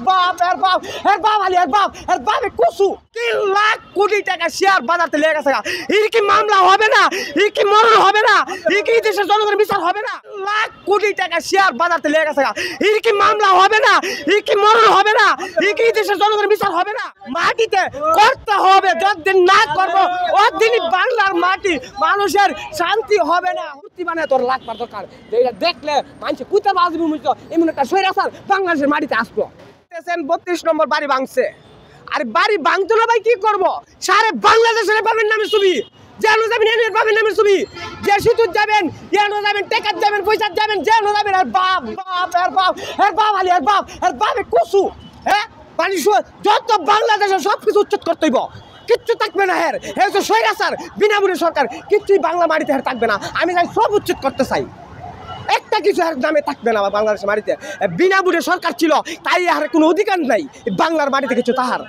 বাপ আলী এর বাপ কুসু 3 লাখ কোটি টাকা শেয়ার বাজারতে লেগে গেছে। এর কি মামলা হবে না? এর কি মরণ হবে না? এর কি দেশের জনগণের বিচার হবে না? লাখ কোটি টাকা শেয়ার বাজারতে লেগে গেছে। এর কি মামলা হবে না? এর কি মরণ হবে না? এর কি দেশের জনগণের বিচার হবে না? মাটিতে করতে হবে, যতদিন না করবো ওদিনই বাংলার মাটি মানুষের শান্তি হবে না। মূর্তি বানায় তোর লাগবার দরকার, এটা দেখলে মানুষ কুইতে বাজবি বুঝতো এমন একটা স্বৈরাচার বাংলাদেশের মাটিতে আসলো। 32 নম্বর বাড়ি ভাঙছে, আর বাড়ি ভাঙতো না ভাই কি করবো? সারে বাংলাদেশের বাবার নামে ছবি, যেন যাবেন এর বাবার নামের ছবি, যে সিঁদুর যাবেন যেন যাবেন, টেকার যাবেন, পয়সা যাবেন, যেন যাবেন। আর বাপ আলী এর বাপে কুসু, হ্যাঁ পানি যত বাংলাদেশের সবকিছু উচ্ছেদ করতে হইব, কিচ্ছু থাকবে না। হ্যাঁ স্বৈরাচার বিনামূল্যে সরকার, কিচ্ছুই বাংলা মাটিতে থাকবে না। আমি চাই সব উচ্ছেদ করতে চাই, একটা কিছু নামে থাকবে না বাংলাদেশের মাটিতে। বিনামূল্যে সরকার ছিল তাই আর কোনো অধিকার নাই বাংলার মাটিতে কিছু তাহার।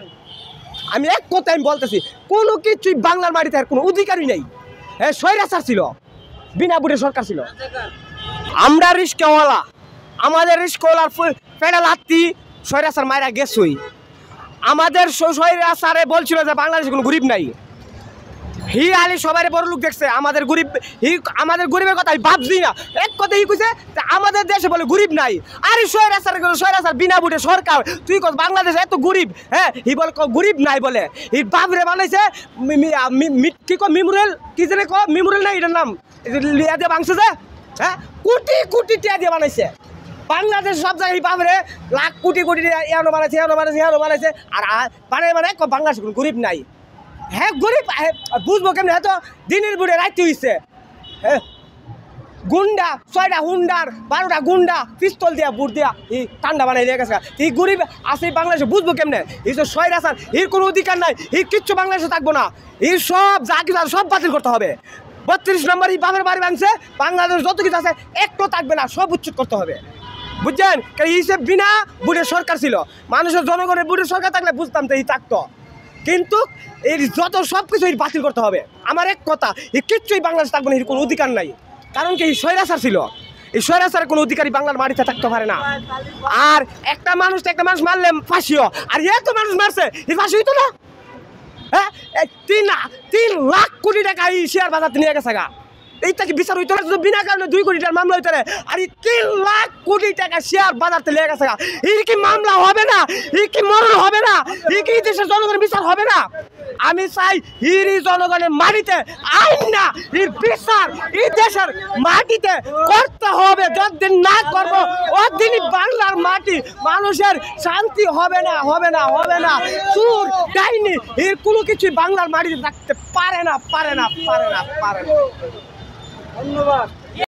আমি এক কথায় আমি বলতেছি, কোনো কিছুই বাংলার মাটিতে আর কোনো অধিকারই নেই। হ্যাঁ স্বৈরাচার ছিল, বিনামূল্যে সরকার ছিল। আমরা রিস্কওয়ালা, আমাদের রিস্কওয়ালার ফেডাল হাত্তি স্বৈরাচার মায়েরা গেছই। আমাদের স্বৈরাচারে বলছিল যে বাংলাদেশে কোনো গরিব নাই। হি আলী সবাই বড় লোক দেখছে, আমাদের গরিবের কথা আমি ভাবছি না। এক কথা হি কইছে আমাদের দেশে বলে গরিব নাই। আরে স্বৈরাচার বিনা বুটে সরকার, তুই কস বাংলাদেশে এত গরিব? হ্যাঁ হি বলে গরিব নাই বলে। হি বাপরে বানাইছে কি কো মেমোরিয়াল, কি জানে কো মেমোরিয়াল নাই এটার নাম, লিয়া দিয়ে ভাঙছে যে, হ্যাঁ কোটি কোটি টাকা দিয়ে বানাইছে। বাংলাদেশ সব জায়গায় বাপরে লাখ কোটি কোটি এনো বানাইছে। আর বানাই বাংলাদেশে কোনো গরিব নাই। হ্যাঁ গরিব বুঝবো কেমন? হ্যাঁ তো দিনের বুড়ে রাইতে হইছে, হ্যাঁ গুন্ডা 6টা হুন্ডার 12টা গুন্ডা পিস্তল দিয়া বুট দিয়া এই ঠান্ডা বানাই লেগে গেছে। এই গরিব আছে বাংলাদেশে, বুঝবো কেমনে? এই যে স্বৈরাচার, এর কোনো অধিকার নাই, এর কিচ্ছু বাংলাদেশে থাকবো না। এই সব যা কিছু সব বাতিল করতে হবে। 32 নম্বর এই বাপের বাড়ি ভাঙছে, বাংলাদেশ যত কিছু আছে একটু থাকবে না, সব উচ্ছেদ করতে হবে, বুঝছেন? এই সে বিনা বুটের সরকার ছিল, মানুষের জনগণের বুটের সরকার থাকলে বুঝতাম তো এই থাকতো। কিন্তু এই যত সব কিছু বাতিল করতে হবে। আমার এক কথা, এই কিচ্ছুই বাংলাদেশ থাকবে না, এর কোনো অধিকার নাই। কারণ কি এই স্বৈরাচার ছিল, এই স্বৈরাচারের কোনো অধিকারী বাংলার মাটিতে থাকতে পারে না। আর একটা মানুষ মারলে ফাঁসিও, আর এত মানুষ মারছে এই ফাঁসি হইতো না? হ্যাঁ 3 লাখ কোটি টাকা এই শেয়ার বাজার নিয়ে গেছে গা, এইটা কি বিচার হইতো না? বিনা কারণে 2 কোটি টাকার মামলা হইতো না। আর 3 লাখ কোটি টাকা শেয়ার বাজারতে লেগে গেছে গা, এর কি মামলা হবে না? এর কি মরণ হবে না? এর কি দেশের জনগণের বিচার হবে না? আমি চাই হিরি জনগণের মাটিতে আইন না, এর বিচার এই দেশের মাটিতে করতে হবে। যতদিন না করবো ওদিনই বাংলার মাটি মানুষের শান্তি হবে না। চুর ডাইনি এর কোনো কিছুই বাংলার মাটিতে থাকতে পারে না। ধন্যবাদ।